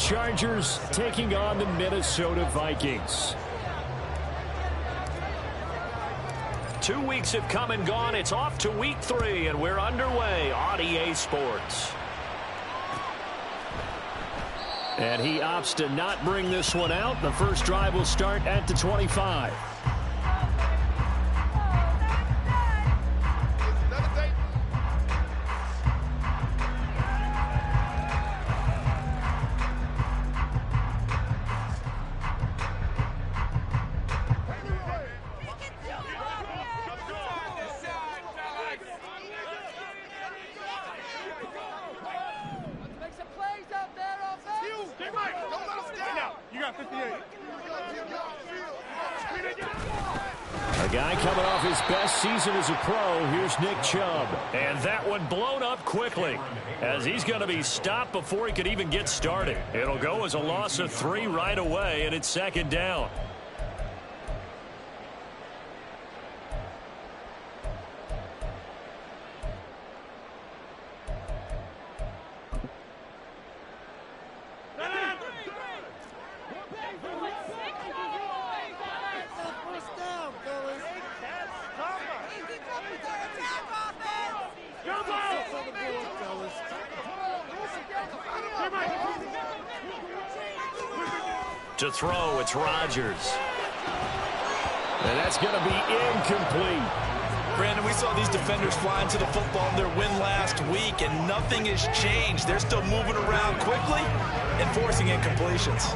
Chargers taking on the Minnesota Vikings. 2 weeks have come and gone. It's off to week 3, and we're underway on EA Sports. And he opts to not bring this one out. The first drive will start at the 25. A guy coming off his best season as a pro. Here's Nick Chubb. And that one blown up quickly, as he's going to be stopped before he could even get started. It'll go as a loss of 3 right away, and it's second down. To throw, it's Rodgers. And that's going to be incomplete. Brandon, we saw these defenders fly into the football in their win last week, and nothing has changed. They're still moving around quickly and forcing incompletions.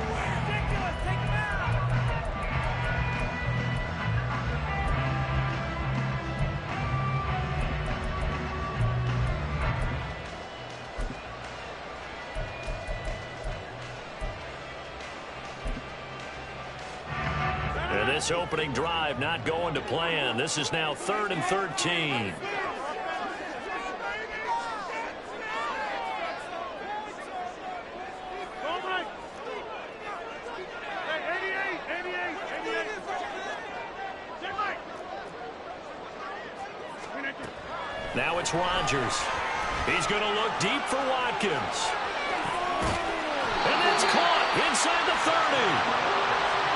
This opening drive not going to plan. This is now 3rd and 13. Now it's Rodgers. He's going to look deep for Watkins. And it's caught inside the 30.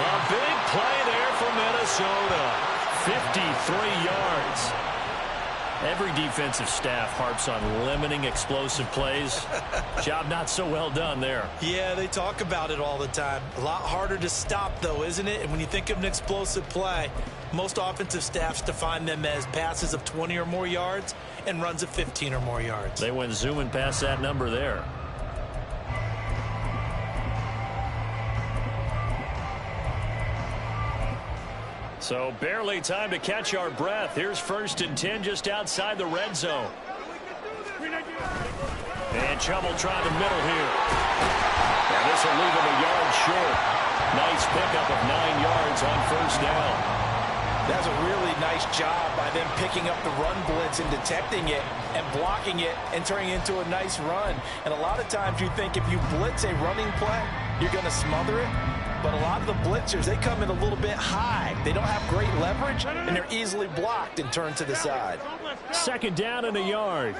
A big play there for Minnesota. 53 yards. Every defensive staff harps on limiting explosive plays. Job not so well done there. Yeah, they talk about it all the time. A lot harder to stop, though, isn't it? And when you think of an explosive play, most offensive staffs define them as passes of 20 or more yards and runs of 15 or more yards. They went zooming past that number there. So barely time to catch our breath. Here's 1st and 10 just outside the red zone. And Chubb will try the middle here. And this will leave him a yard short. Nice pickup of 9 yards on 1st down. That's a really nice job by them picking up the run blitz and detecting it and blocking it and turning it into a nice run. And a lot of times you think if you blitz a running play, you're going to smother it. But a lot of the blitzers, they come in a little bit high. They don't have great leverage, and they're easily blocked and turned to the side. 2nd down and a yard.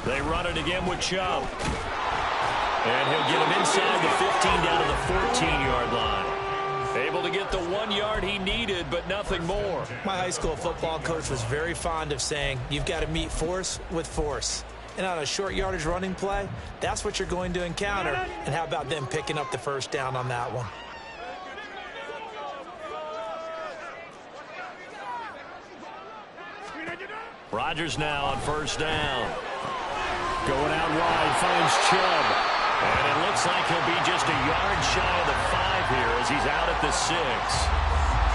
They run it again with Chubb. And he'll get him inside the 15 down to the 14-yard line. Able to get the 1 yard he needed, but nothing more. My high school football coach was very fond of saying, you've got to meet force with force. And on a short yardage running play, that's what you're going to encounter. And how about them picking up the 1st down on that one? Rodgers now on 1st down. Going out wide, finds Chubb. And it looks like he'll be just a yard shy of the 5 here as he's out at the 6.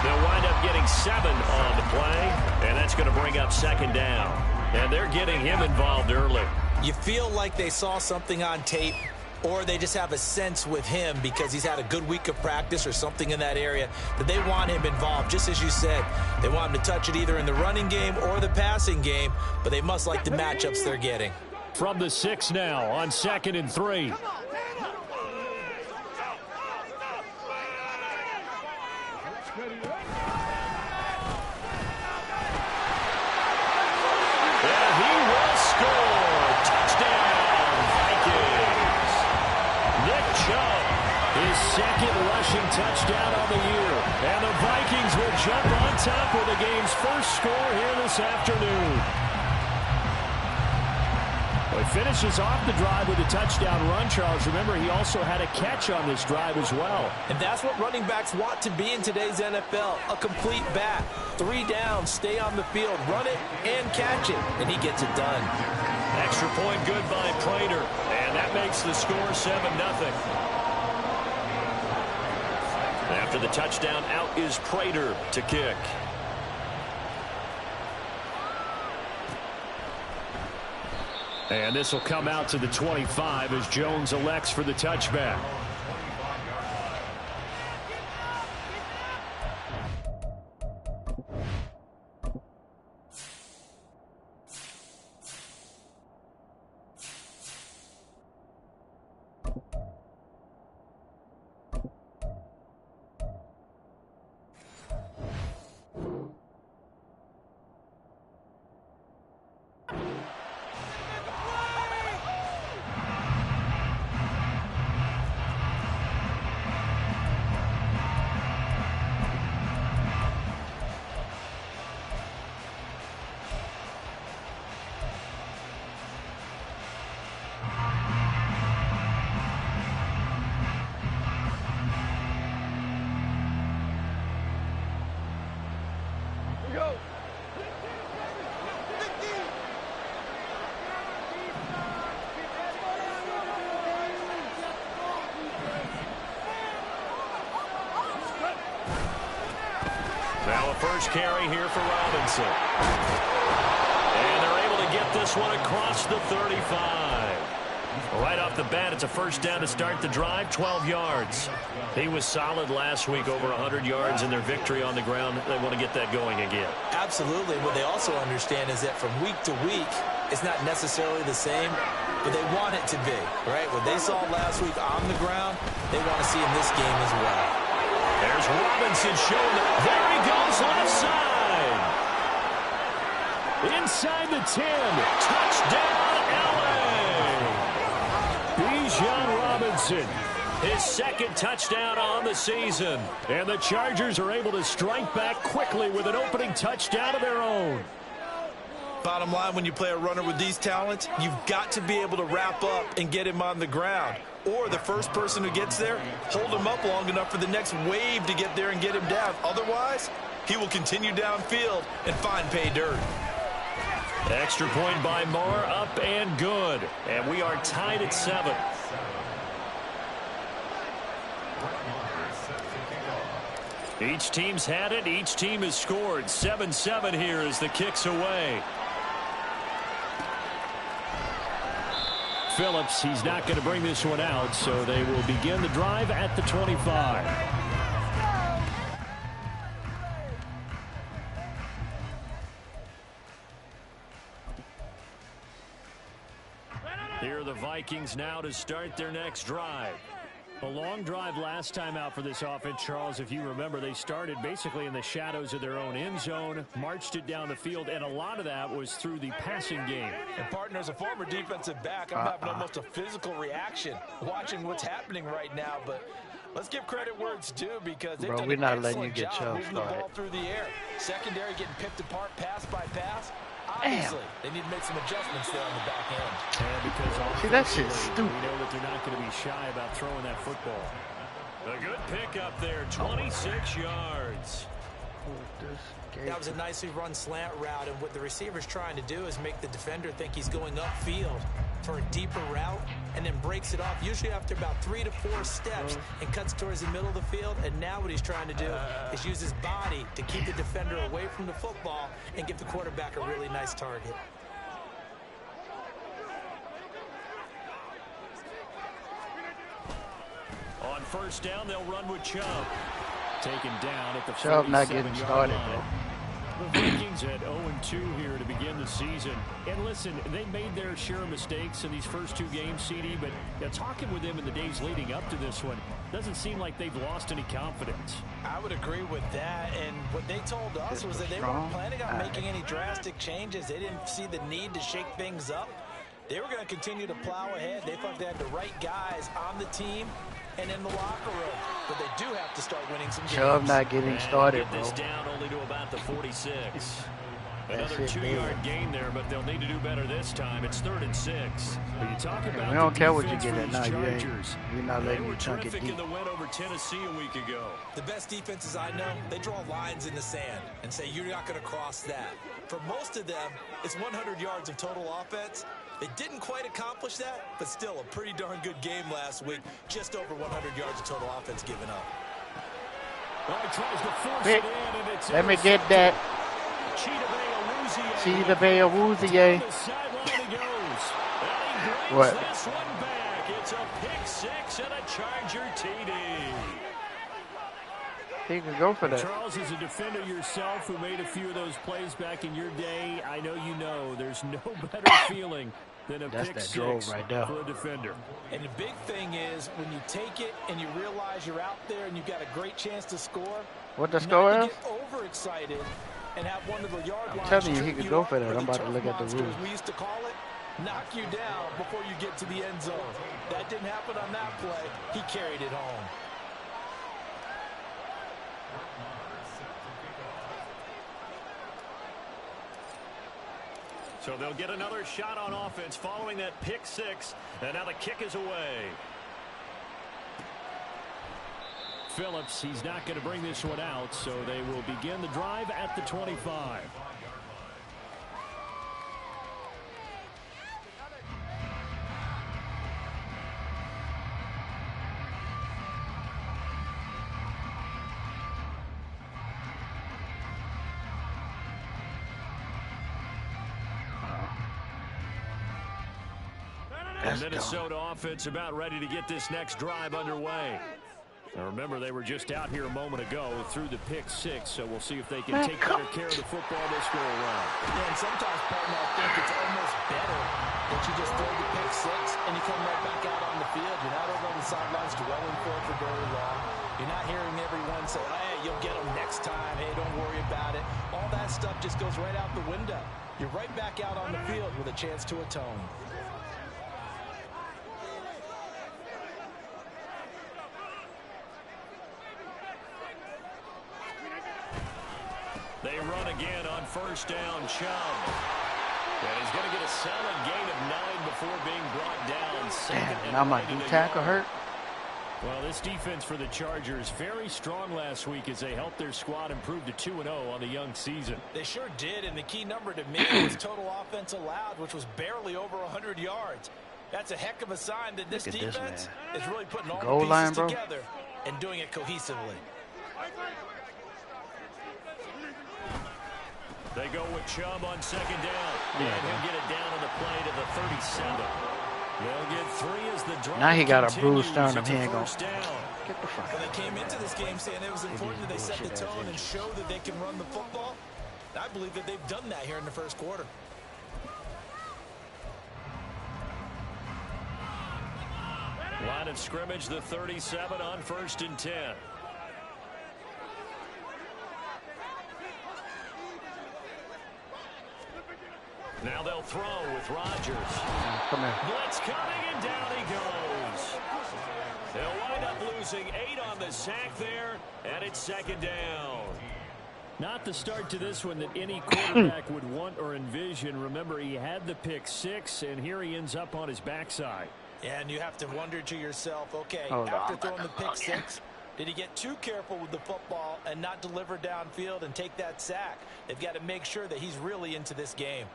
They'll wind up getting 7 on the play, and that's going to bring up 2nd down. And they're getting him involved early. You feel like they saw something on tape, or they just have a sense with him because he's had a good week of practice or something in that area that they want him involved. Just as you said, they want him to touch it either in the running game or the passing game, but they must like the matchups they're getting. From the 6 now on 2nd and 3. And he will score. Touchdown, Vikings. His second rushing touchdown on the year. And the Vikings will jump on top with the game's first score here this afternoon. Well, he finishes off the drive with a touchdown run, Charles. Remember, he also had a catch on this drive as well. And that's what running backs want to be in today's NFL, a complete back. 3 downs, stay on the field, run it, and catch it. And he gets it done. Extra point good by Prater. And that makes the score 7-0. After the touchdown, out is Prater to kick. And this will come out to the 25 as Jones elects for the touchback. Now a first carry here for Robinson. And they're able to get this one across the 35. Right off the bat, it's a first down to start the drive, 12 yards. He was solid last week, over 100 yards in their victory on the ground. They want to get that going again. Absolutely. What they also understand is that from week to week, it's not necessarily the same, but they want it to be, right? What they saw last week on the ground, they want to see in this game as well. There's Robinson showing that. There he goes, left side. Inside the 10. Touchdown, L.A. Bijan Robinson. His second touchdown on the season. And the Chargers are able to strike back quickly with an opening touchdown of their own. Bottom line, when you play a runner with these talents, you've got to be able to wrap up and get him on the ground. Or the first person who gets there, hold him up long enough for the next wave to get there and get him down. Otherwise, he will continue downfield and find pay dirt. Extra point by Moore, up and good. And we are tied at 7. Each team's had it. Each team has scored. 7-7 here as the kick's away. Phillips, he's not going to bring this one out, so they will begin the drive at the 25. Here are the Vikings now to start their next drive. A long drive last time out for this offense, Charles. If you remember, they started basically in the shadows of their own end zone, marched it down the field, and a lot of that was through the passing game. And partner, as a former defensive back, I'm having almost a physical reaction watching what's happening right now. But let's give credit where it's due, because they've done an excellent job moving the ball through the air. Secondary getting picked apart pass by pass. Obviously, they need to make some adjustments there on the back end. And because see, that shit's stupid. We know that they're not going to be shy about throwing that football. A good pick up there, 26 yards. That was a nicely run slant route, and what the receiver's trying to do is make the defender think he's going upfield for a deeper route, and then breaks it off, usually after about 3 to 4 steps, and cuts towards the middle of the field. And now what he's trying to do is use his body to keep the defender away from the football and give the quarterback a really nice target. On first down, they'll run with Chubb. Taken down at the 47-yard line. Chubb not getting started, though. The Vikings at 0-2 here to begin the season. And listen, they made their share of mistakes in these first 2 games, CD, but talking with them in the days leading up to this one, doesn't seem like they've lost any confidence. I would agree with that, and what they told us was that they weren't planning on making any drastic changes. They didn't see the need to shake things up. They were going to continue to plow ahead. They thought they had the right guys on the team and in the locker room. But they do have to start winning some games. Chubb not getting started, get this bro. down only to about the 46. That's Another it, 2-yard gain there, but they'll need to do better this time. It's 3rd and 6. But you talk about We don't the care what you defense get for at these now. Chargers. You're not They letting were you chunk it terrific deep. in the win over Tennessee a week ago. The best defenses I know, they draw lines in the sand and say you're not going to cross that. For most of them, it's 100 yards of total offense. They didn't quite accomplish that, but still a pretty darn good game last week. Just over 100 yards of total offense given up. Well, he tries to force it in, and it's Let me get that. Cheetah Bay Awuzie. What? This one back. It's a pick 6 and a Charger TD. He can go for that. Charles, as a defender yourself who made a few of those plays back in your day, I know you know there's no better feeling than a pick 6 right there for a defender. And the big thing is when you take it and you realize you're out there and you've got a great chance to score. What the score is? Get overexcited and have one of the yard lines. I'm telling you, he could go for that. I'm about to look at the rules. We used to call it knock you down before you get to the end zone. That didn't happen on that play. He carried it home. So they'll get another shot on offense following that pick 6, and now the kick is away. Phillips, he's not going to bring this one out, so they will begin the drive at the 25. Minnesota offense about ready to get this next drive underway. Now remember, they were just out here a moment ago through the pick 6, so we'll see if they can take better care of the football this go around. Yeah, and sometimes, partner, I think it's almost better that you just throw the pick 6 and you come right back out on the field. You're not over on the sidelines dwelling for it for very long. You're not hearing everyone say, hey, you'll get them next time. Hey, don't worry about it. All that stuff just goes right out the window. You're right back out on the field with a chance to atone. They run again on 1st down, Chubb. And he's going to get a solid gain of 9 before being brought down. Damn, now my D-tackle hurt. Well, this defense for the Chargers very strong last week as they helped their squad improve to 2-0 on the young season. They sure did, and the key number to me was total offense allowed, which was barely over 100 yards. That's a heck of a sign that this defense is really putting all the pieces together and doing it cohesively. They go with Chubb on 2nd down. And he'll get it down on the play to the 37. They'll get 3 as the drive. Now he got a bruised sternum. He ain't going to get the fuck out. They came into this game saying it was important that they set the tone and show that they can run the football. I believe that they've done that here in the first quarter. Line of scrimmage, the 37 on 1st and 10. Now they'll throw with Rodgers. Come here. Blitz coming, and down he goes. They'll wind up losing 8 on the sack there, and it's 2nd down. Not the start to this one that any quarterback would want or envision. Remember, he had the pick 6, and here he ends up on his backside. Yeah, and you have to wonder to yourself, okay, after throwing the pick 6, did he get too careful with the football and not deliver downfield and take that sack? They've got to make sure that he's really into this game.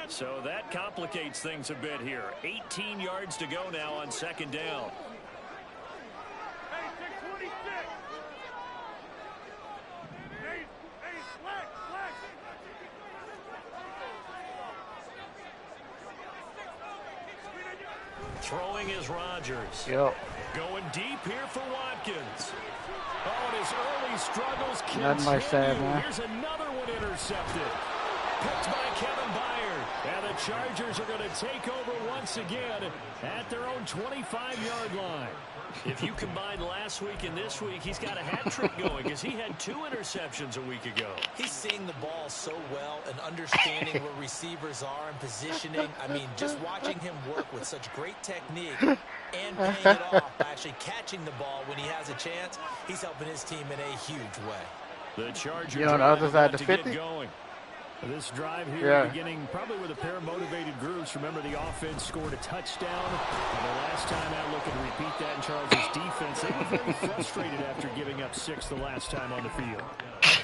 So that complicates things a bit here. 18 yards to go now on 2nd down. Throwing is Rodgers. Yep. Going deep here for Watkins. Oh, and his early struggles continue. Nothing like that, man. Here's another one intercepted. picked by Kevin Byard. And the Chargers are going to take over once again at their own 25-yard line. If you combine last week and this week, he's got a hat trick going because he had 2 interceptions a week ago. He's seeing the ball so well and understanding where receivers are and positioning. I mean, just watching him work with such great technique and paying it off by actually catching the ball when he has a chance, he's helping his team in a huge way. The Chargers You on the other side of the 50? going. This drive here beginning probably with a pair of motivated groups. Remember, the offense scored a touchdown. And the last time out, looking to repeat that in Charles' defense. They were very frustrated after giving up 6 the last time on the field.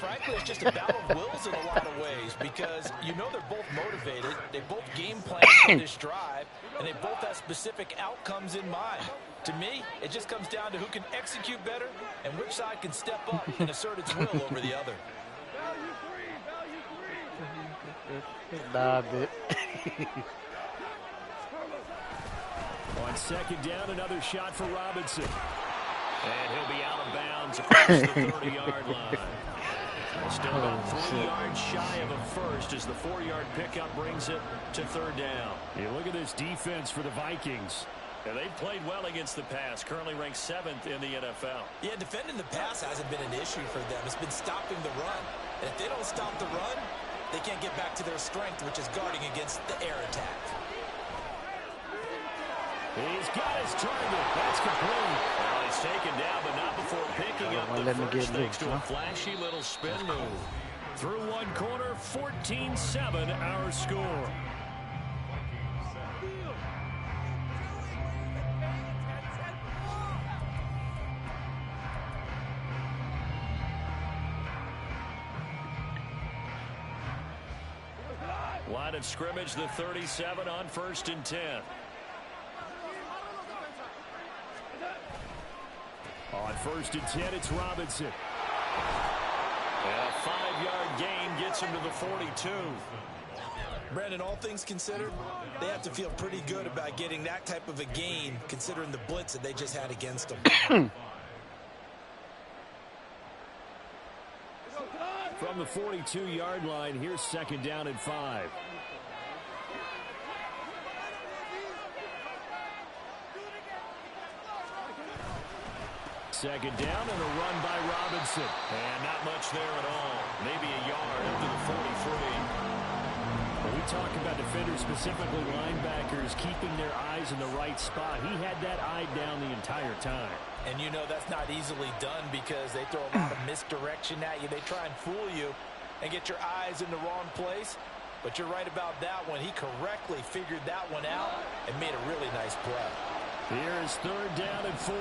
Frankly, it's just a battle of wills in a lot of ways because you know they're both motivated. They both game plan for this drive, and they both have specific outcomes in mind. To me, it just comes down to who can execute better and which side can step up and assert its will over the other. Nah, bit. On second down, another shot for Robinson. And he'll be out of bounds across the 30-yard line. Still about 3 yards shy of a first as the 4-yard pickup brings it to third down. You look at this defense for the Vikings. And they've played well against the pass, currently ranked 7th in the NFL. Yeah, defending the pass hasn't been an issue for them. It's been stopping the run. And if they don't stop the run, they can't get back to their strength, which is guarding against the air attack. He's got his target. That's complete. Well, he's taken down, but not before picking up the first, thanks to a flashy little spin move. Through one quarter, 14-7 our score. Line of scrimmage, the 37 on 1st and 10. On 1st and 10, it's Robinson. And a 5-yard gain gets him to the 42. Brandon, all things considered, they have to feel pretty good about getting that type of a gain considering the blitz that they just had against them. From the 42-yard line, here's second down and 5. Second down and a run by Robinson. And not much there at all. Maybe a yard up to the 43. When we talk about defenders, specifically linebackers, keeping their eyes in the right spot, he had that eye down the entire time. And you know that's not easily done because they throw a lot of misdirection at you. They try and fool you and get your eyes in the wrong place. But you're right about that one. He correctly figured that one out and made a really nice play. Here is third down and 4.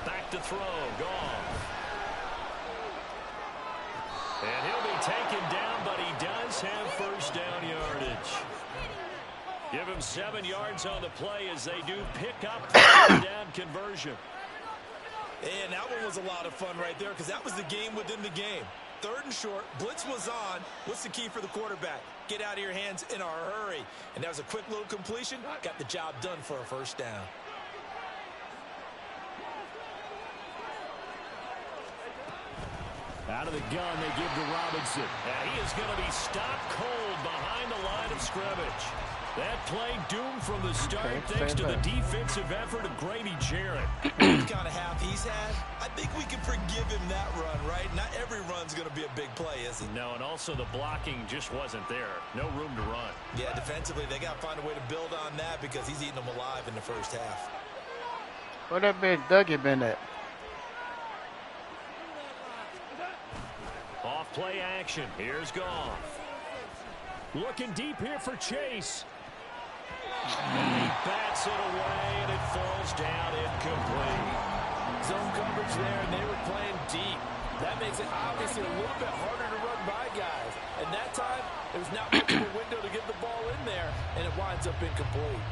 Back to throw. Gone. And he'll be taken down, but he does have first down yardage. Give him 7 yards on the play as they do pick up the third down conversion. And that one was a lot of fun right there because that was the game within the game. 3rd and short, blitz was on. What's the key for the quarterback? Get out of your hands in a hurry. And that was a quick little completion. Got the job done for a first down. Out of the gun, they give to Robinson. And he is going to be stopped cold behind the line of scrimmage. That play doomed from the start thanks to the defensive effort of Grady Jarrett. The kind of half he's had, I think we can forgive him that run, right? Not every run's going to be a big play, is it? No, and also the blocking just wasn't there. No room to run. Yeah, defensively, they got to find a way to build on that because he's eating them alive in the first half. Where that big Dougie been at? Off play action. Here's Goff. Looking deep here for Chase. And he bats it away, and it falls down incomplete. Zone coverage there, and they were playing deep. That makes it obviously a little bit harder to run by guys. And that time, there was not much of a window to get the ball in there, and it winds up incomplete.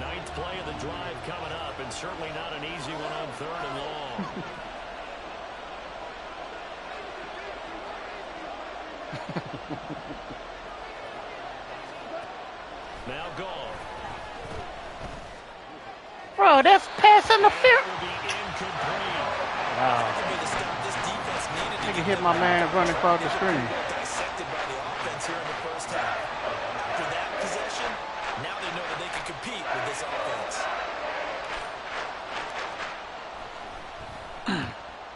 Ninth play of the drive coming up, and certainly not an easy one on 3rd and long. Now Goff. that's pass interference. Will be incomplete. Wow. That could be the stop this defense needed to Nigga get hit my man running across the screen. dissected by the offense here in the first half. After that possession, now they know that they can compete with this offense.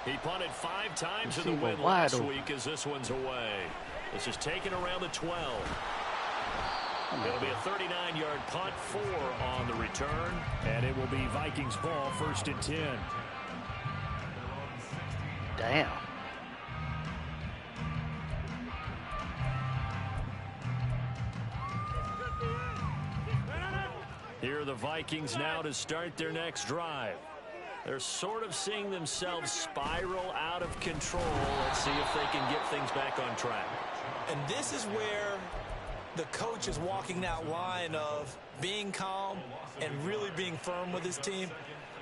He punted 5 times in the Receiver win wide last open. week as this one's away. This is taken around the 12. It'll be a 39-yard punt, 4 on the return. And it will be Vikings ball, 1st and 10. Damn. Here are the Vikings now to start their next drive. They're sort of seeing themselves spiral out of control. Let's see if they can get things back on track. And this is where the coach is walking that line of being calm and really being firm with his team.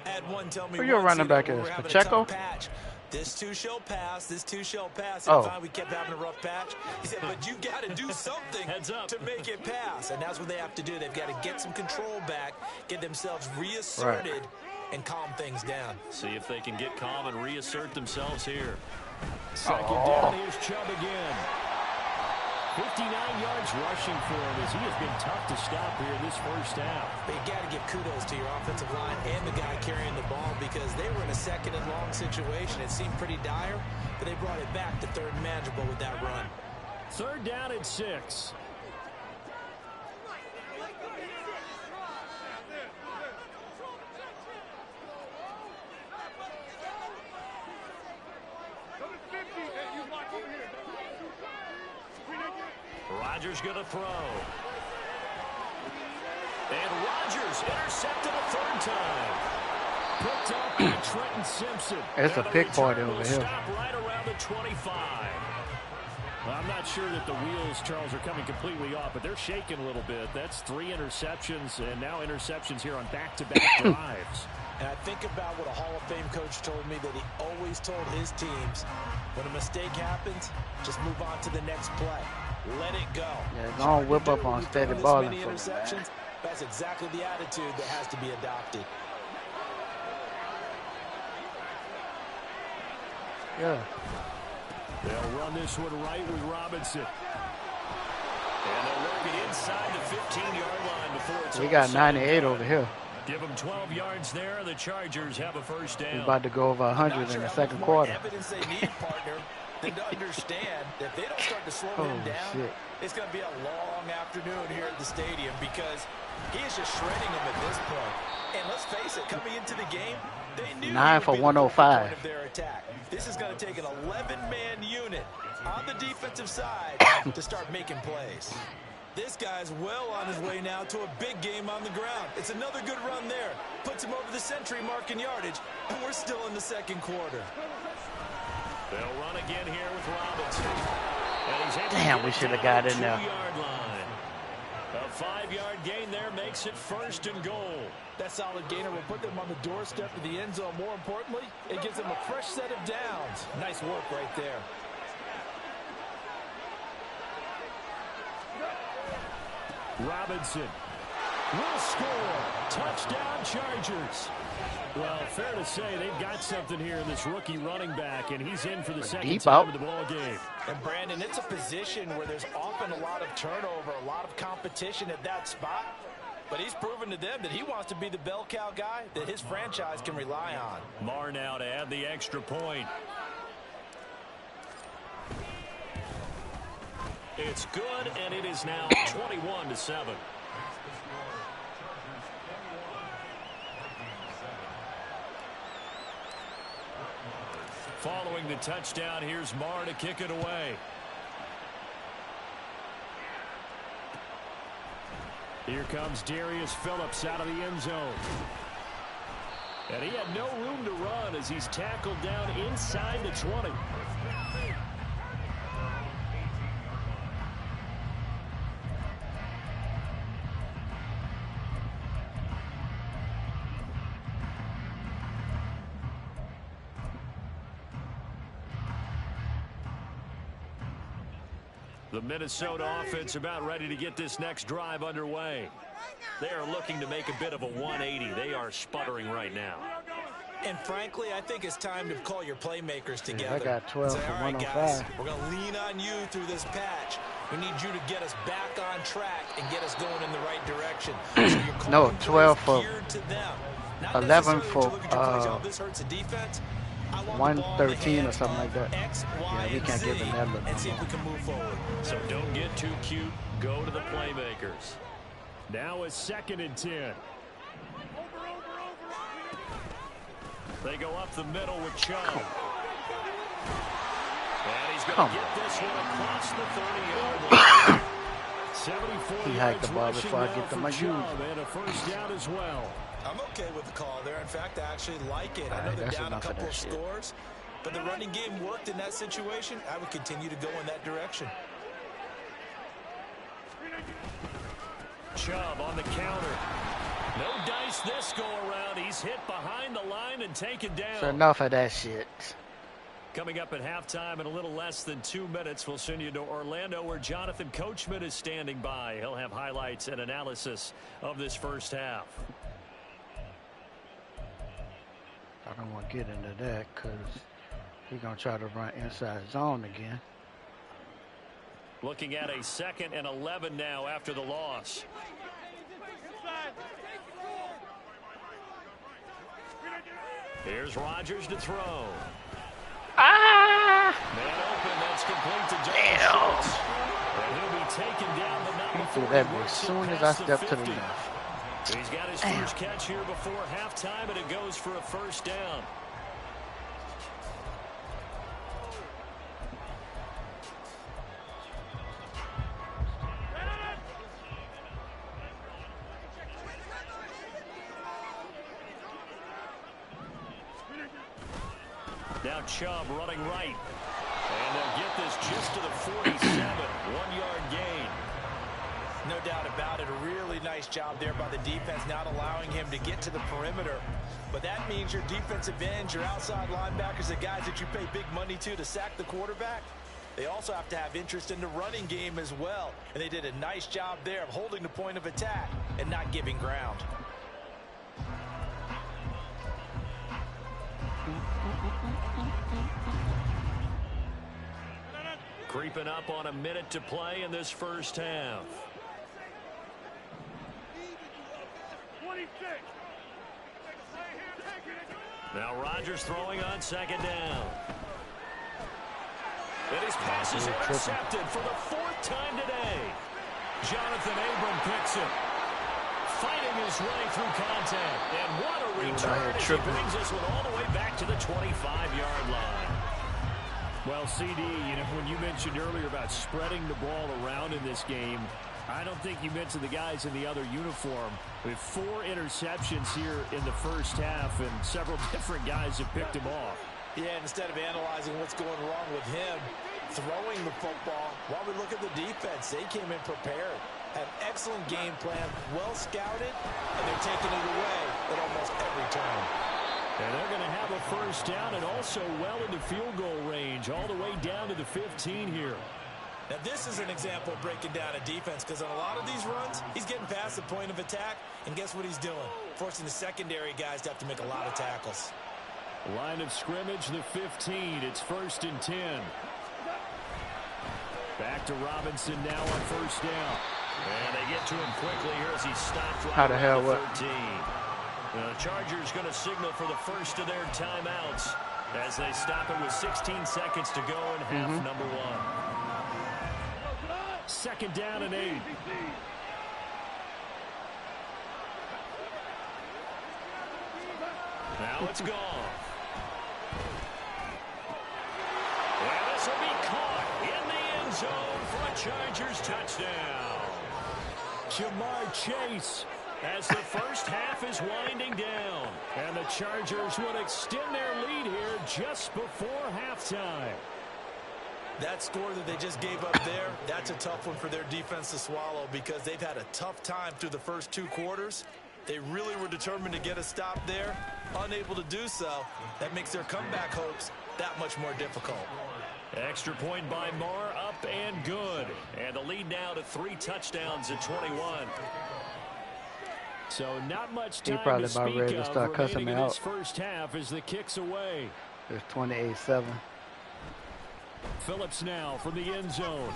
I had one tell me Who your once, running back we're is? having a Pacheco? tough patch. This too shall pass. This too shall pass. Oh. And finally, we kept having a rough patch. He said, but you got to do something Heads up. to make it pass. And that's what they have to do. They've got to get some control back, get themselves reasserted, and calm things down. See if they can get calm and reassert themselves here. Second down, here's Chubb again. 59 yards rushing for him as he has been tough to stop here this first half. But you got to give kudos to your offensive line and the guy carrying the ball because they were in a 2nd and long situation. It seemed pretty dire, but they brought it back to 3rd and manageable with that run. 3rd down and 6. Rodgers going to throw. And Rodgers intercepted a 3rd time. Picked up by Trenton Simpson. It's a And the pick party return over will here. Stop right around the 25. Well, I'm not sure that the wheels, Charles, are coming completely off, but they're shaking a little bit. That's 3 interceptions, and now interceptions here on back-to-back drives. And I think about what a Hall of Fame coach told me that he always told his teams, when a mistake happens, just move on to the next play. Let it go. Yeah, don't whip up on steady balling many for me, interceptions. That's exactly the attitude that has to be adopted. Yeah. They'll run this one right with Robinson. And they'll work it inside the 15-yard line before it's We got all said and 98 done. over here. Give them 12 yards there. The Chargers have a 1st We down. about to go over 100 in the second quarter. Evidence they need, partner, than to understand that if they don't start to slow him Holy down, shit. it's going to be a long afternoon here at the stadium because he is just shredding them at this point. And let's face it, coming into the game, they knew 9 he for would be the focal 105. point of their attack. This is going to take an 11-man unit on the defensive side to start making plays. This guy's well on his way now to a big game on the ground. It's another good run there. Puts him over the century mark in yardage, and we're still in the second quarter. They'll run again here with Robinson. And he's able to Damn, get we it should have down got the in there. 2-yard line. A 5-yard gain there makes it 1st and goal. That solid gainer will put them on the doorstep of the end zone. More importantly, it gives them a fresh set of downs. Nice work right there. Robinson will score. Touchdown, Chargers. Well, fair to say they've got something here in this rookie running back, and he's in for the second deep time out. of the ball game. And Brandon, it's a position where there's often a lot of turnover, a lot of competition at that spot. But he's proven to them that he wants to be the bell cow guy that his franchise can rely on. Marr now to add the extra point. It's good, and it is now 21-7. Following the touchdown, here's Marr to kick it away. Here comes Darius Phillips out of the end zone. And he had no room to run as he's tackled down inside the 20. The Minnesota offense about ready to get this next drive underway. They are looking to make a bit of a 180. They are sputtering right now. And frankly, I think it's time to call your playmakers together. I got 12 Say, for all right, 105. guys, we're going to lean on you through this patch. We need you to get us back on track and get us going in the right direction. So No, 12 for to them. 11 for this hurts the defense. 113 or something like that. Yeah, we can't give him that look. And see if we can move forward. So don't get too cute. Go to the playmakers. Now a 2nd and 10. They go up the middle with Chubb. And he's going to get this one across the 30-yard line. 74 He hiked the ball before I get to my shoes. And a first down as well. I'm okay with the call there. In fact, I actually like it. I know they're down a couple of scores, but the running game worked in that situation. I would continue to go in that direction. Chubb on the counter. No dice this go around. He's hit behind the line and taken down. So enough of that shit. Coming up at halftime in a little less than 2 minutes, we'll send you to Orlando where Jonathan Coachman is standing by. He'll have highlights and analysis of this first half. I don't want to get into that because he's going to try to run inside zone again. Looking at a 2nd and 11 now after the loss. Here's Rodgers to throw. Ah! Man open, that's complete to Dalton Schultz. And he'll be taken down, but not He before threw that he as works soon it as I past stepped to the 50. left. He's got his first catch here before halftime, and it goes for a first down. Now Chubb running right. And they'll get this just to the 47. 1-yard gain. No doubt about it. A really nice job there by the defense, not allowing him to get to the perimeter. But that means your defensive ends, your outside linebackers, the guys that you pay big money to sack the quarterback, they also have to have interest in the running game as well. And they did a nice job there of holding the point of attack and not giving ground. Creeping up on a minute to play in this first half. Now Rodgers throwing on 2nd down. And his pass is intercepted for the 4th time today. Jonathan Abram picks it. Fighting his way through contact. And what a return as he brings this one all the way back to the 25-yard line. Well, CD, you know, when you mentioned earlier about spreading the ball around in this game, I don't think you mentioned the guys in the other uniform. We have 4 interceptions here in the first half, and several different guys have picked him off. Yeah, instead of analyzing what's going wrong with him, throwing the football, while we look at the defense, they came in prepared. Had excellent game plan, well scouted, and they're taking it away at almost every turn. And they're going to have a first down and also well into field goal range, all the way down to the 15 here. Now, this is an example of breaking down a defense because on a lot of these runs, he's getting past the point of attack, and guess what he's doing? Forcing the secondary guys to have to make a lot of tackles. Line of scrimmage, the 15. It's 1st and 10. Back to Robinson now on first down. And they get to him quickly here as he stopped right How the hell around the what? 13. The Chargers going to signal for the first of their timeouts as they stop it with 16 seconds to go in half number 1. 2nd down and 8. Now it's gone. And this will be caught in the end zone for a Chargers touchdown. Jamar Chase As the first half is winding down. and the Chargers would extend their lead here just before halftime. That score that they just gave up there, that's a tough one for their defense to swallow because they've had a tough time through the first 2 quarters. They really were determined to get a stop there, unable to do so. That makes their comeback hopes that much more difficult. Extra point by Moore up up and good. And the lead now to 3 touchdowns at 21. So not much time probably to about speak ready to of start cussing remaining me in this out. first half as the kick's away. It's 28-7. Phillips now from the end zone.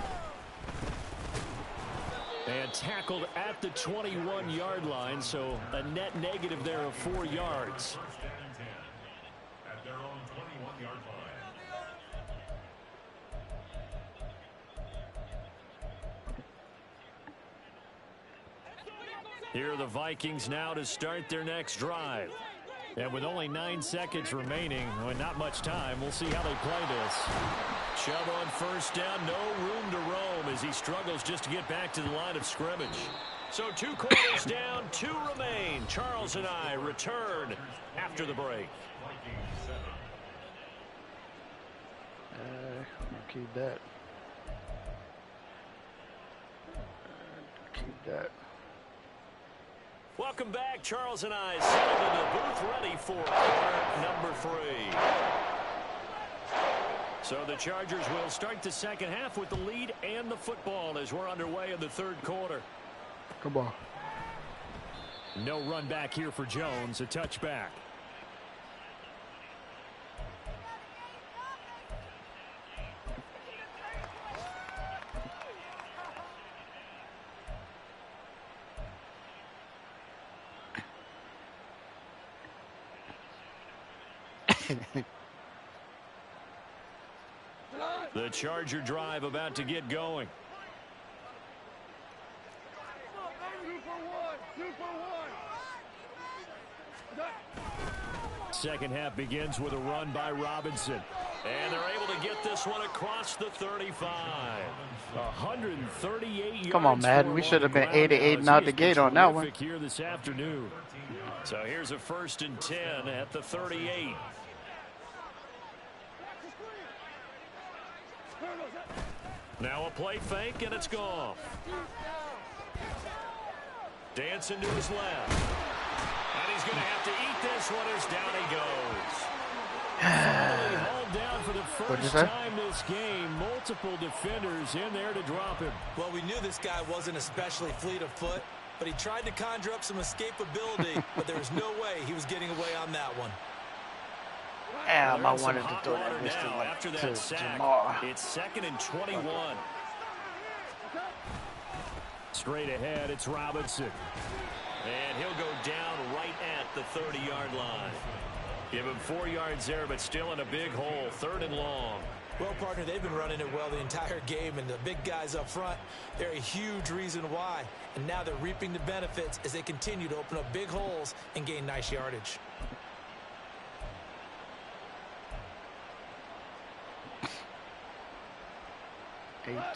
And tackled at the 21-yard line, so a net negative there of 4 yards. At their own 21-yard line. Here are the Vikings now to start their next drive. And with only 9 seconds remaining, well, not much time, we'll see how they play this. Chubb on first down, no room to roam as he struggles just to get back to the line of scrimmage. So 2 quarters down, 2 remain. Charles and I return after the break. I'll keep that. Keep that. Welcome back. Charles and I settled in the booth ready for quarter number 3. So the Chargers will start the second half with the lead and the football as we're underway in the third quarter. Come on. No run back here for Jones, a touchback. The Charger drive about to get going. Second half begins with a run by Robinson. And they're able to get this one across the 35. 138 yards. Come on, Madden. We should have been 88 and out the gate on that one. Here this afternoon. So here's a 1st and 10 at the 38. Now a play fake, and it's gone. Dancing to his left. And he's going to have to eat this one as down he goes. Finally hauled down for the first time this game. Multiple defenders in there to drop him. Well, we knew this guy wasn't especially fleet of foot, but he tried to conjure up some escapability, but there was no way he was getting away on that one. Damn, I wanted to throw that bitch after that sack. Jamar. It's 2nd and 21. Straight ahead, it's Robinson. And he'll go down right at the 30-yard line. Give him 4 yards there, but still in a big hole. 3rd and long. Well, partner, they've been running it well the entire game, and the big guys up front, they're a huge reason why. And now they're reaping the benefits as they continue to open up big holes and gain nice yardage.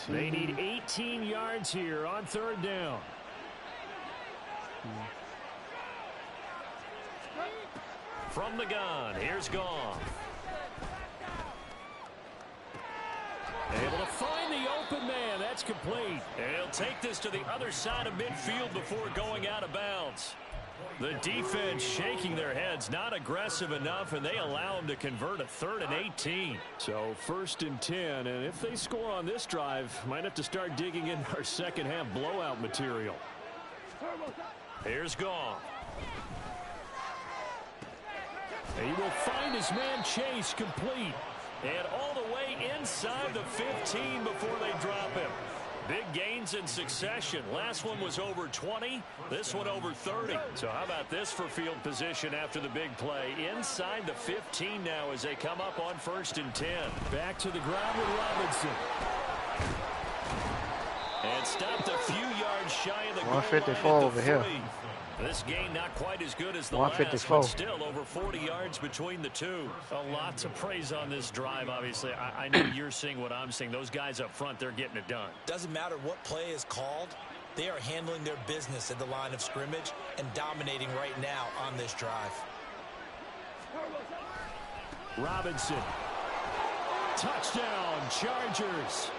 They need 18 yards here on 3rd down. From the gun, here's Goff. Able to find the open man. That's complete. And he'll take this to the other side of midfield before going out of bounds. The defense shaking their heads, not aggressive enough, and they allow him to convert a 3rd and 18. So 1st and 10, and if they score on this drive, might have to start digging in our second half blowout material. Here's Goff. He will find his man Chase complete. And all the way inside the 15 before they drop him. Big gains in succession. Last one was over 20. This one over 30. So how about this for field position after the big play? Inside the 15 now as they come up on 1st and 10. Back to the ground with Robinson. And stopped a few yards shy of the goal 154 line at over the here. 3. This game not quite as good as the 154. last, but still over 40 yards between the two. A lot to praise on this drive, obviously. I know you're seeing what I'm seeing. Those guys up front, they're getting it done. Doesn't matter what play is called. They are handling their business at the line of scrimmage and dominating right now on this drive. Robinson. Touchdown, Chargers.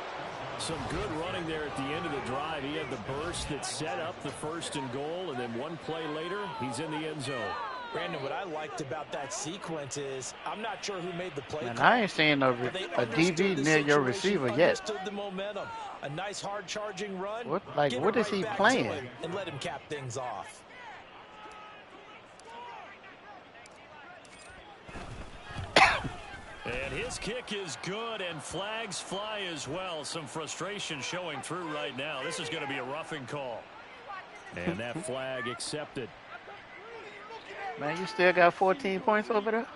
Some good running there at the end of the drive. He had the burst that set up the 1st and goal, and then one play later, he's in the end zone. Brandon, what I liked about that sequence is I'm not sure who made the play. And I ain't seen a DB near your receiver yet. Understood the momentum. A nice hard charging run. What is he playing? And let him cap things off. And his kick is good, and flags fly as well. Some frustration showing through right now. This is going to be a roughing call. And that flag accepted. Man, you still got 14 points over there?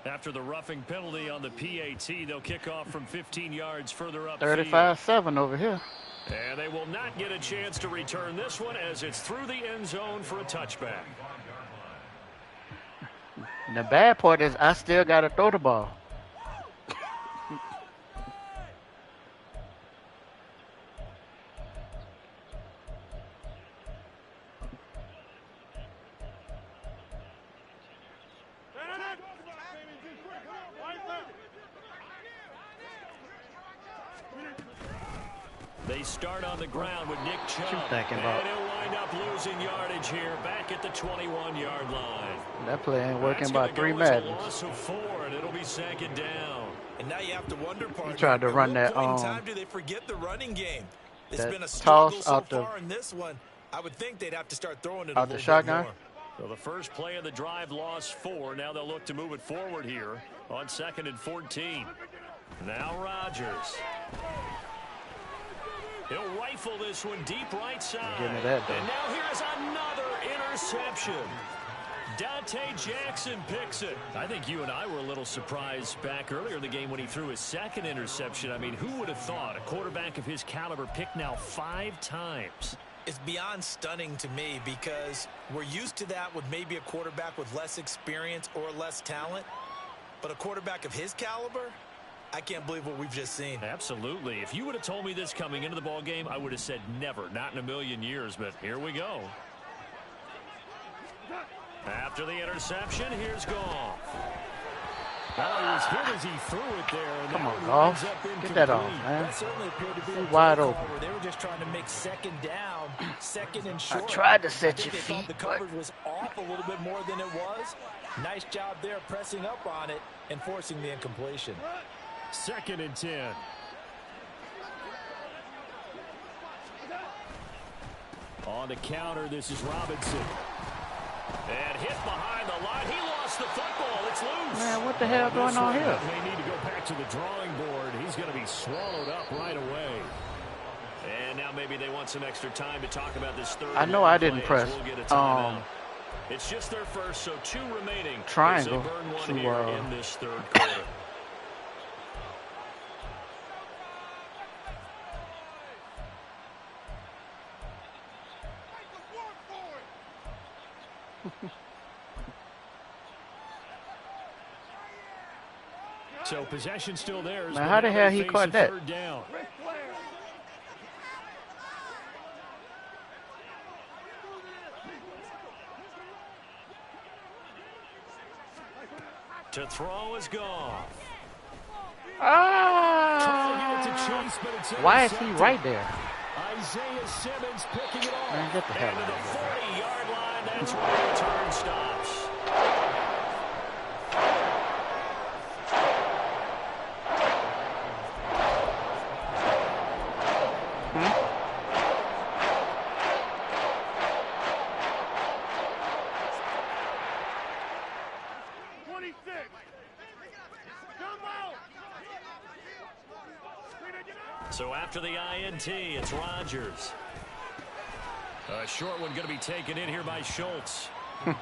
After the roughing penalty on the PAT, they'll kick off from 15 yards further up. 35-7 over here. And they will not get a chance to return this one as it's through the end zone for a touchback. And the bad part is I still got to throw the ball. They start on the ground with Nick Chubb. And he'll wind up losing yardage here back at the 21-yard line. That play ain't working by 3 Maddens. Loss of 4, and it'll be second down. And now you have to wonder, He tried to run that time do they forget the running game? It's been a struggle so far in this one. I would think they'd have to start throwing it a little bit more. So the first play of the drive lost 4. Now they'll look to move it forward here on 2nd and 14. Now Rodgers. He'll rifle this one deep right side. Give me that, and now here's another interception. Dante Jackson picks it. I think you and I were a little surprised back earlier in the game when he threw his 2nd interception. I mean, who would have thought a quarterback of his caliber picked now 5 times? It's beyond stunning to me because we're used to that with maybe a quarterback with less experience or less talent. But a quarterback of his caliber, I can't believe what we've just seen. Absolutely. If you would have told me this coming into the ball game, I would have said never, not in a million years. But here we go. After the interception, here's Goff. Well, he was hit as he threw it there. And come on, Goff. Get that off, man. That certainly appeared to be wide open. They were just trying to make 2nd down, 2nd and short. I tried to set your feet. The coverage was off a little bit more than it was. Nice job there pressing up on it and forcing the incompletion. 2nd and 10. On the counter, this is Robinson. And hit behind the line. He lost the football. It's loose. Man, what the hell going on here? May need to go back to the drawing board. He's going to be swallowed up right away. And now maybe they want some extra time to talk about this third. I know I didn't press. We'll get a timeout. It's just their first, so 2 remaining. Triangle they burn 1 to here in this 3rd quarter. So possession still theirs. Man, how the hell he caught that? Down. To throw is Goff. Why is he right there? Isaiah Simmons picking it off. Man, get the hell And to out the of here. 40-yard line, that's where the return stops. So after the INT, it's Rodgers. A short one going to be taken in here by Schultz.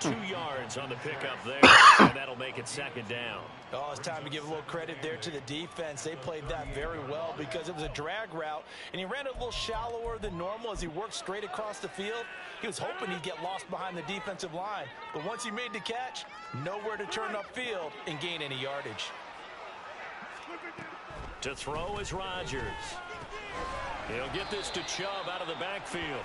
2 yards on the pickup there, and that'll make it 2nd down. Oh, it's time to give a little credit there to the defense. They played that very well because it was a drag route, and he ran it a little shallower than normal as he worked straight across the field. He was hoping he'd get lost behind the defensive line, but once he made the catch, nowhere to turn upfield and gain any yardage. To throw is Rodgers. He'll get this to Chubb out of the backfield.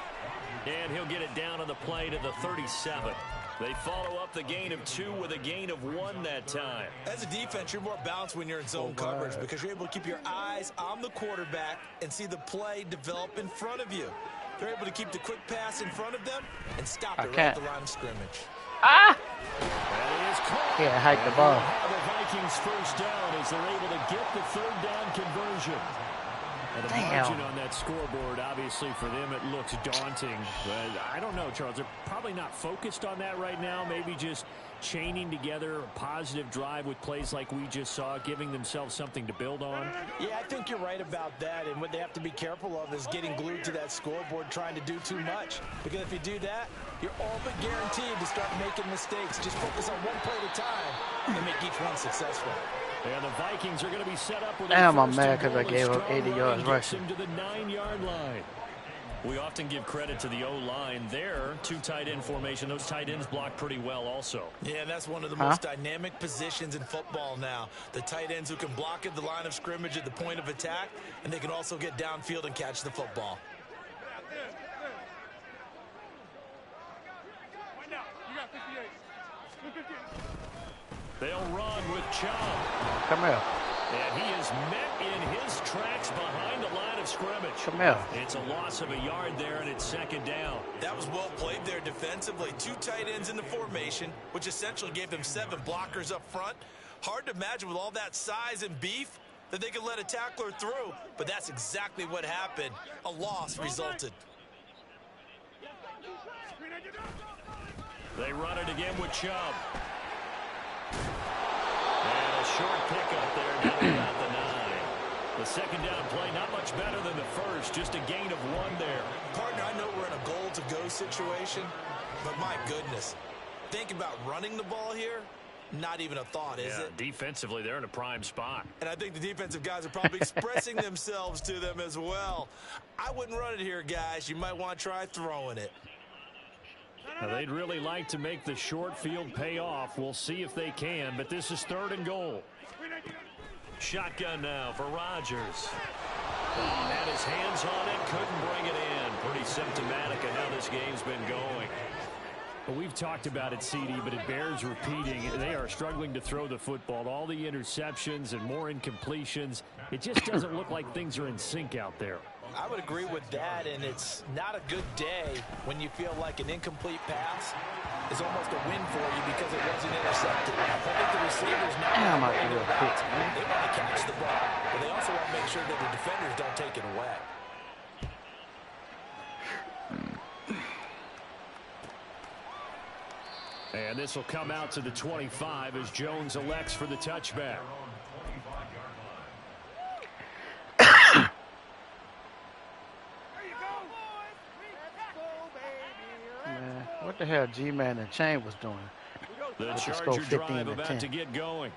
And he'll get it down on the play to the 37. They follow up the gain of 2 with a gain of 1 that time. As a defense, you're more balanced when you're in zone coverage because you're able to keep your eyes on the quarterback and see the play develop in front of you. They're able to keep the quick pass in front of them and stop it right at the line of scrimmage. Ah! That is caught. Yeah, hike the ball. The Vikings first down as they're able to get the third down conversion. And the margin on that scoreboard, obviously, for them, it looks daunting. But I don't know, Charles. They're probably not focused on that right now. Maybe just chaining together a positive drive with plays like we just saw, giving themselves something to build on. Yeah, I think you're right about that. And what they have to be careful of is getting glued to that scoreboard, trying to do too much. Because if you do that, you're all but guaranteed to start making mistakes. Just focus on one play at a time and make each one successful. And the Vikings are going to be set up with Damn, I'm mad because I gave up 80 yards rushing. To the 9-yard line. We often give credit to the O-line there. Two tight end formation. Those tight ends block pretty well also. Yeah, that's one of the most dynamic positions in football now. The tight ends who can block at the line of scrimmage at the point of attack, and they can also get downfield and catch the football. They'll run with Chubb. Come here. And he is met in his tracks behind the line of scrimmage. Come here. It's a loss of a yard there, and it's second down. That was well played there defensively. Two tight ends in the formation, which essentially gave them 7 blockers up front. Hard to imagine with all that size and beef that they could let a tackler through, but that's exactly what happened. A loss resulted. They run it again with Chubb. And a short pickup there down about the 9. The second down play, not much better than the first, just a gain of 1 there. Partner, I know we're in a goal-to-go situation, but my goodness, think about running the ball here. Not even a thought, is it? Defensively, they're in a prime spot. And I think the defensive guys are probably expressing themselves to them as well. I wouldn't run it here, guys. You might want to try throwing it. Now, they'd really like to make the short field pay off. We'll see if they can, but this is 3rd and goal. Shotgun now for Rodgers. Had his hands on it, couldn't bring it in. Pretty symptomatic of how this game's been going. Well, we've talked about it, CD, but it bears repeating. They are struggling to throw the football. All the interceptions and more incompletions. It just doesn't look like things are in sync out there. I would agree with that, and it's not a good day when you feel like an incomplete pass is almost a win for you because it wasn't intercepted. I think the receivers now they want to catch the ball, but they also want to make sure that the defenders don't take it away. And this will come out to the 25 as Jones elects for the touchback. Man, what the hell G-Man and Chain was doing? The Charger drive about to get going.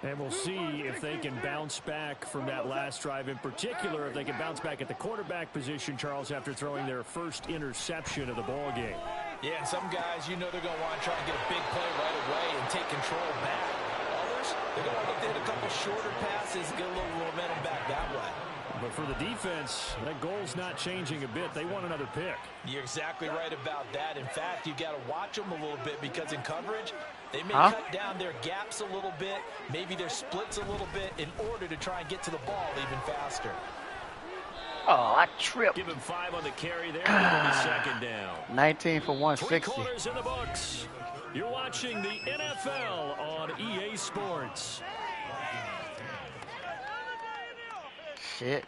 And we'll see if they can bounce back from that last drive. In particular, if they can bounce back at the quarterback position, Charles, after throwing their first interception of the ball game. Yeah, and some guys, you know they're going to want to try and get a big play right away and take control back. Others, they're going to look to hit a couple shorter passes, get a little momentum back that way. But for the defense, that goal's not changing a bit. They want another pick. You're exactly right about that. In fact, you've got to watch them a little bit because in coverage, they may cut down their gaps a little bit, maybe their splits a little bit in order to try and get to the ball even faster. Oh, I tripped. Give him 5 on the carry there. It'll be second down. 19 for 160. 3 quarters in the books. You're watching the NFL on EA Sports. Shit.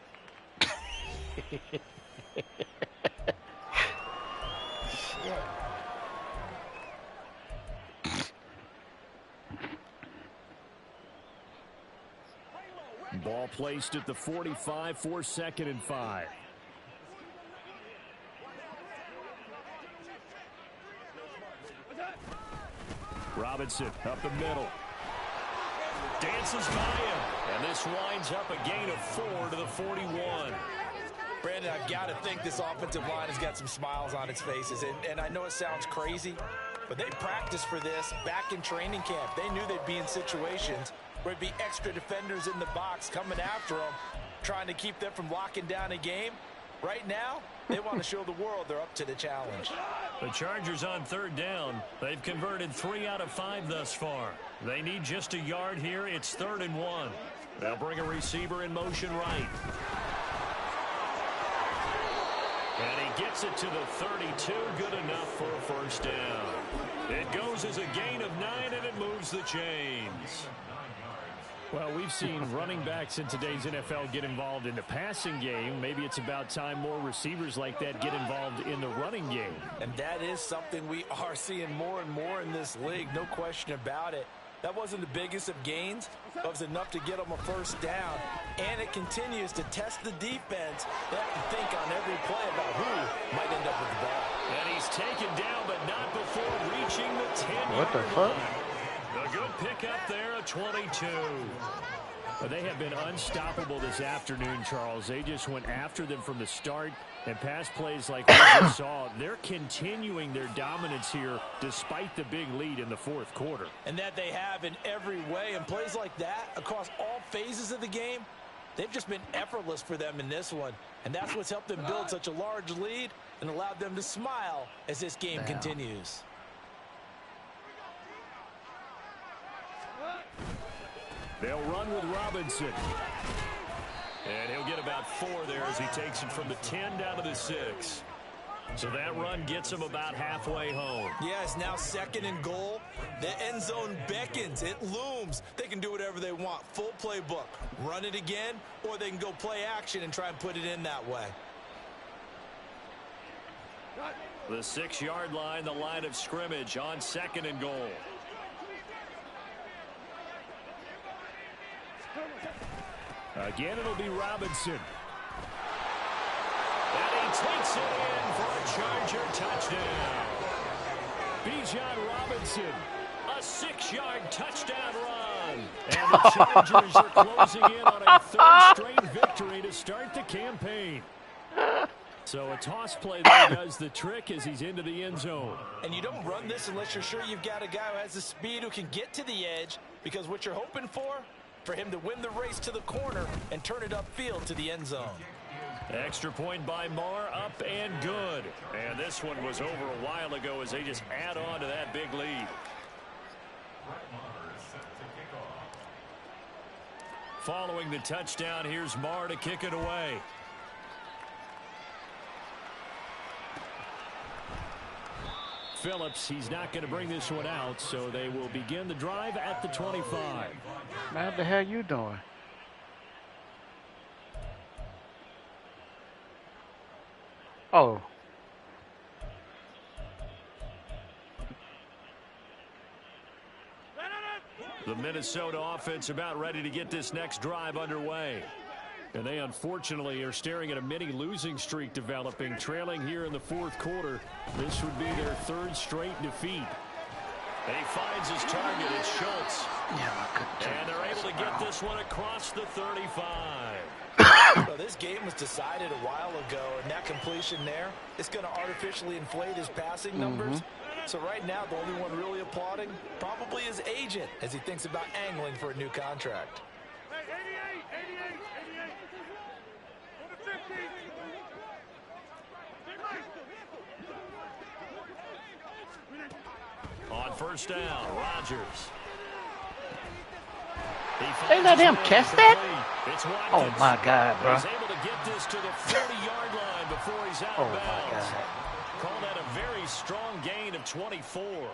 Shit. Ball placed at the 45 for 2nd and 5. Robinson up the middle. Dances by him. And this winds up a gain of 4 to the 41. Brandon, I've got to think this offensive line has got some smiles on its faces. And I know it sounds crazy, but they practiced for this back in training camp. They knew they'd be in situations where it'd be extra defenders in the box coming after them, trying to keep them from locking down a game. Right now, they want to show the world they're up to the challenge. The Chargers on 3rd down. They've converted 3 out of 5 thus far. They need just a yard here. It's 3rd and 1. They'll bring a receiver in motion right. And he gets it to the 32. Good enough for a first down. It goes as a gain of 9, and it moves the chains. Well, we've seen running backs in today's NFL get involved in the passing game. Maybe it's about time more receivers like that get involved in the running game. And that is something we are seeing more and more in this league, no question about it. That wasn't the biggest of gains, but it was enough to get them a first down. And it continues to test the defense. They have to think on every play about who might end up with the ball. And he's taken down, but not before reaching the 10-yard What the fuck? line. A good pickup there, a 22. Well, they have been unstoppable this afternoon, Charles. They just went after them from the start, and pass plays like we just saw, they're continuing their dominance here despite the big lead in the fourth quarter. And that they have in every way. And plays like that across all phases of the game, they've just been effortless for them in this one. And that's what's helped them build such a large lead and allowed them to smile as this game continues. They'll run with Robinson. And he'll get about 4 there as he takes it from the 10 down to the 6. So that run gets him about halfway home. Yeah, it's now 2nd and goal. The end zone beckons. It looms. They can do whatever they want. Full playbook. Run it again, or they can go play action and try and put it in that way. The 6-yard line, the line of scrimmage on 2nd and goal. Again, it'll be Robinson. And he takes it in for a Charger touchdown. Bijan Robinson. A 6-yard touchdown run. And the Chargers are closing in on a 3rd straight victory to start the campaign. So a toss play there does the trick as he's into the end zone. And you don't run this unless you're sure you've got a guy who has the speed who can get to the edge, because what you're hoping for him to win the race to the corner and turn it upfield to the end zone. Extra point by Marr, up and good. And this one was over a while ago as they just add on to that big lead. Following the touchdown, here's Marr to kick it away. Phillips, he's not going to bring this one out, so they will begin the drive at the 25. Man, what the hell you doing? Oh. The Minnesota offense about ready to get this next drive underway. And they unfortunately are staring at a mini losing streak developing, trailing here in the fourth quarter. This would be their 3rd straight defeat. And he finds his target. It's Schultz. Yeah, and they're able to get this one across the 35. Well, this game was decided a while ago, and that completion there is going to artificially inflate his passing numbers. So right now, the only one really applauding probably his agent as he thinks about angling for a new contract. On first down, Rodgers. They let him catch that? It's Oh my God, bro. He's able to get this to the 40-yard line before he's out of bounds. Call that a very strong gain of 24.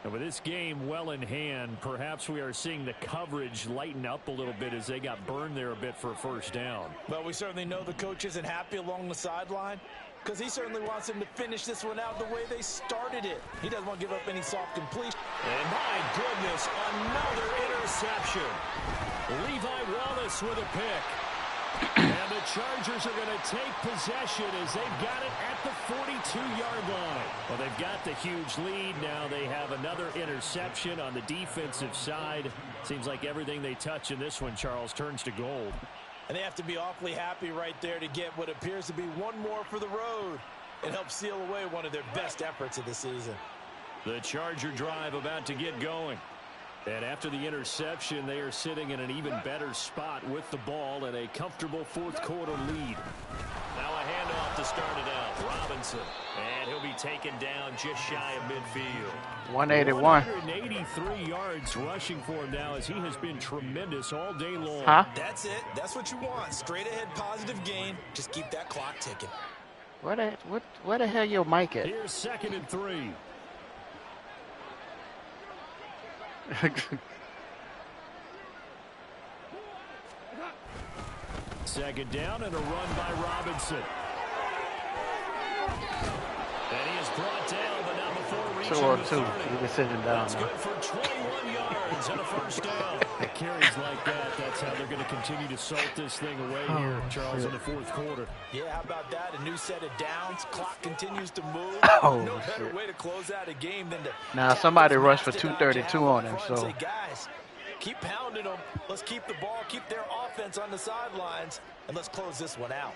And with this game well in hand, perhaps we are seeing the coverage lighten up a little bit as they got burned there a bit for a first down. But we certainly know the coach isn't happy along the sideline, because he certainly wants them to finish this one out the way they started it. He doesn't want to give up any soft completion. And my goodness, another interception. Levi Wallace with a pick. And the Chargers are going to take possession as they've got it at the 42-yard line. Well, they've got the huge lead. Now they have another interception on the defensive side. Seems like everything they touch in this one, Charles, turns to gold. And they have to be awfully happy right there to get what appears to be one more for the road. It helps seal away one of their best efforts of the season. The Charger drive about to get going. And after the interception, they are sitting in an even better spot with the ball and a comfortable fourth quarter lead. Now a handoff to start it out. Robinson. And he'll be taken down just shy of midfield. 181. 183 yards rushing for him now as he has been tremendous all day long. That's it. That's what you want. Straight ahead positive gain. Just keep that clock ticking. Where the hell your mic at? Here's 2nd and 3. Second down and a run by Robinson. And he is brought down, but not before reaching the 30. You can sit him down. That's good for 21 yards and a first down. The carries like that, that's how they're going to continue to salt this thing away here, Charles, in the fourth quarter. Yeah, how about that? A new set of downs. Clock continues to move. No better way to close out a game than to... Now, somebody rushed for 232 on him, so... Say, guys, keep pounding them. Let's keep the ball, keep their offense on the sidelines, and let's close this one out.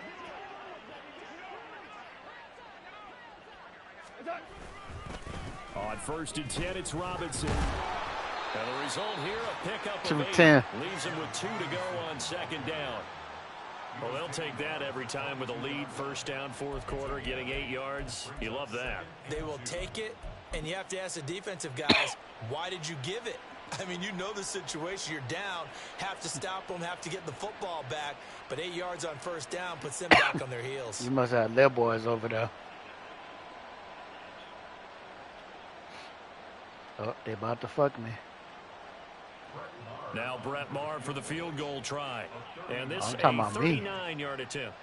On 1st and 10, it's Robinson. And the result here, a pickup of 10. 8. Leaves him with 2 to go on 2nd down. Well, they'll take that every time with a lead. First down, fourth quarter, getting 8 yards. You love that. They will take it, and you have to ask the defensive guys, why did you give it? I mean, you know the situation. You're down, have to stop them, have to get the football back. But 8 yards on first down puts them back on their heels. You must have their boys over there. Oh, they about to fuck me. Now Brett Maher for the field goal try. And this is a 39-yard attempt.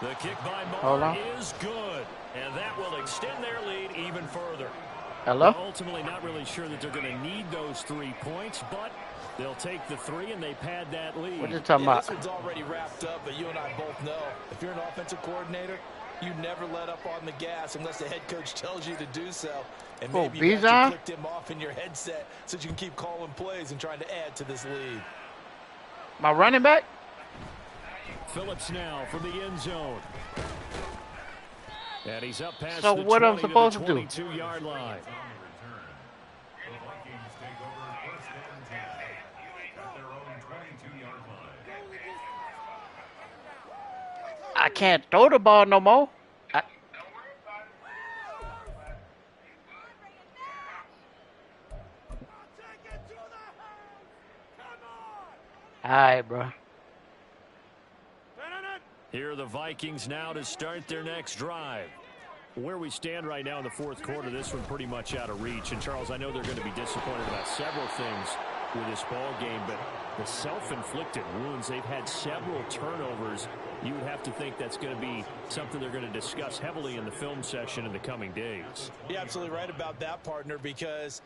The kick by Maher is good. And that will extend their lead even further. Hello? They're ultimately not really sure that they're going to need those 3 points, but they'll take the 3 and they pad that lead. What are you talking about? This one's already wrapped up, but you and I both know if you're an offensive coordinator, you never let up on the gas unless the head coach tells you to do so. And maybe you clicked him off in your headset so you can keep calling plays and trying to add to this lead. My running back? Phillips now from the end zone. And he's up past so the what 20 I'm supposed to do? 22-yard line. I can't throw the ball no more. All right, bro. Here are the Vikings now to start their next drive. Where we stand right now in the fourth quarter, this one pretty much out of reach. And, Charles, I know they're going to be disappointed about several things with this ball game, but the self-inflicted wounds, they've had several turnovers. You would have to think that's going to be something they're going to discuss heavily in the film session in the coming days. You're absolutely right about that, partner, because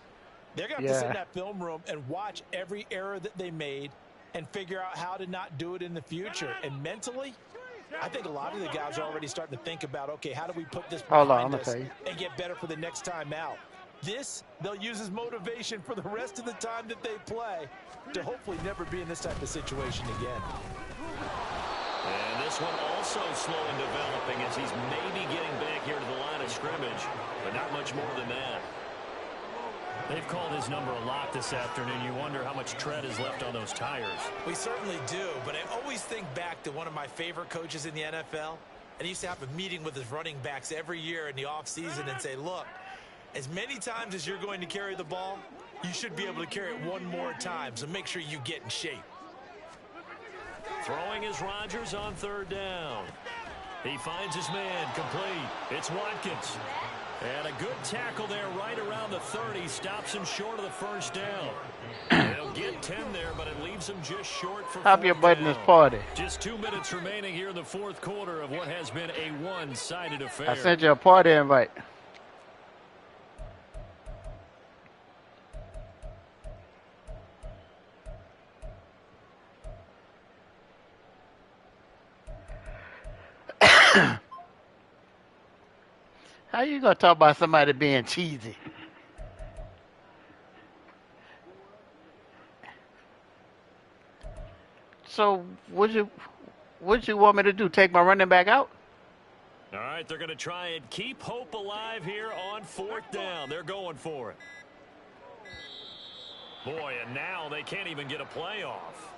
they're going to have to sit in that film room and watch every error that they made and figure out how to not do it in the future. And mentally, I think a lot of the guys are already starting to think about, okay, how do we put this behind us and get better for the next time out? This, they'll use as motivation for the rest of the time that they play to hopefully never be in this type of situation again. And this one also slow in developing as he's maybe getting back here to the line of scrimmage, but not much more than that. They've called his number a lot this afternoon. You wonder how much tread is left on those tires. We certainly do, but I always think back to one of my favorite coaches in the NFL, and he used to have a meeting with his running backs every year in the offseason and say, look, as many times as you're going to carry the ball, you should be able to carry it one more time, so make sure you get in shape. Throwing is Rodgers on third down. He finds his man complete. It's Watkins. And a good tackle there right around the 30. Stops him short of the first down. They'll get 10 there, but it leaves him just short for Hop your butt in this party. Just 2 minutes remaining here in the fourth quarter of what has been a one-sided affair. I sent you a party invite. How you gonna talk about somebody being cheesy? So what you want me to do? Take my running back out? All right, they're going to try and keep hope alive here on fourth down. They're going for it. Boy, and now they can't even get a play off.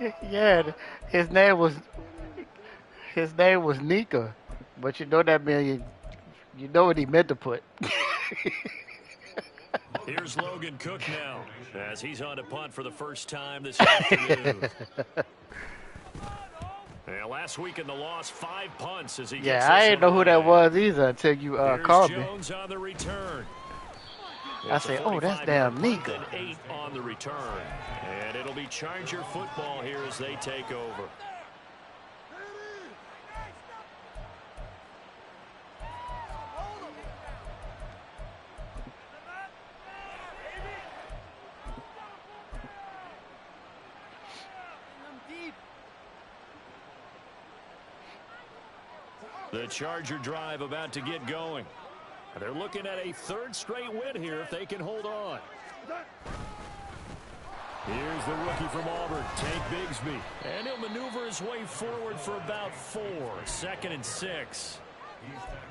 Yeah, his name was Nika, but you know that man. You know what he meant to put. Here's Logan Cook now, as he's on to punt for the first time this afternoon. And last week in the loss, 5 punts as he gets Yeah, I this didn't know who that away. was either until you called me. Jones on the return. I said, "Oh, that's damn Nika." 8 on the return, and it'll be Charger football here as they take over. The Charger drive about to get going. They're looking at a 3rd straight win here if they can hold on. Here's the rookie from Auburn, Tank Bigsby. And he'll maneuver his way forward for about 4. 2nd and 6.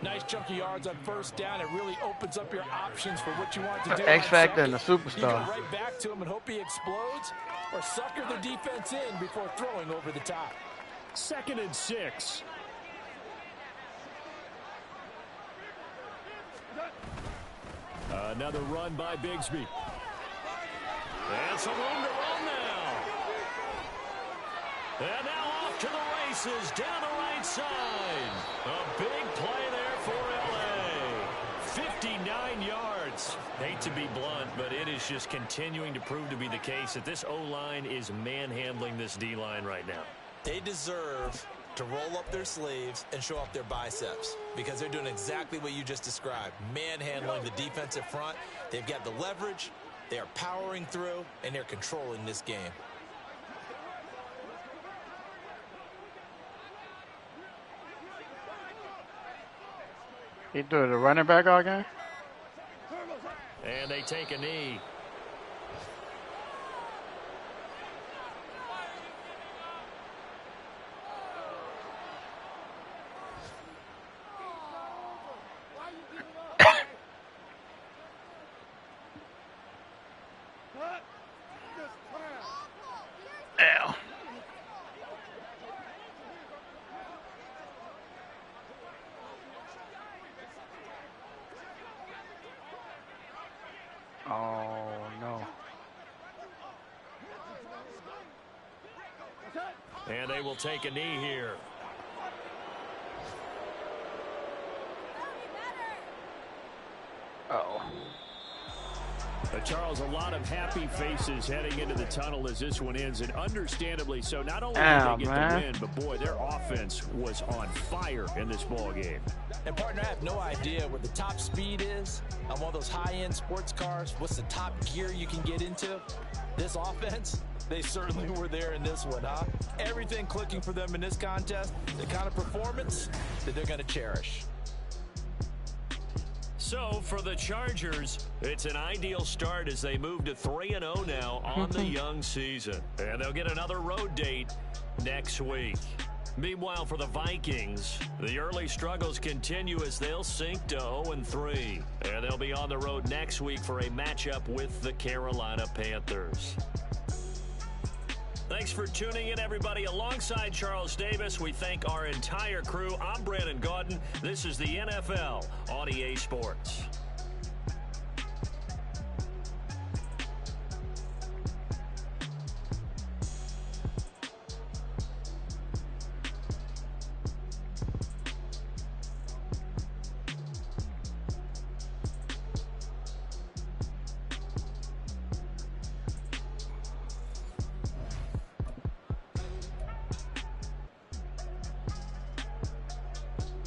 Nice chunky yards on 1st down. It really opens up your options for what you want to do. X Factor and the You superstar. go right back to him and hope he explodes, or sucker the defense in before throwing over the top. 2nd and 6. Another run by Bigsby. And some room to run now. And now off to the races down the right side. A big play there for L.A. 59 yards. Hate to be blunt, but it is just continuing to prove to be the case that this O-line is manhandling this D-line right now. They deserve to roll up their sleeves and show off their biceps because they're doing exactly what you just described, manhandling the defensive front. They've got the leverage, they are powering through, and they're controlling this game. He threw the running back all game? And they take a knee. Ow. Oh, no. And they will take a knee here. Uh-oh. Charles, a lot of happy faces heading into the tunnel as this one ends, and understandably so. Not only did they get the win, but boy, their offense was on fire in this ball game. And partner, I have no idea what the top speed is on one of those high-end sports cars. What's the top gear you can get into? This offense, they certainly were there in this one, huh? Everything clicking for them in this contest, the kind of performance that they're going to cherish. So for the Chargers, it's an ideal start as they move to 3-0 now on the young season. And they'll get another road date next week. Meanwhile, for the Vikings, the early struggles continue as they'll sink to 0-3. And they'll be on the road next week for a matchup with the Carolina Panthers. Thanks for tuning in, everybody. Alongside Charles Davis, we thank our entire crew. I'm Brandon Gaudin. This is the NFL on EA Sports.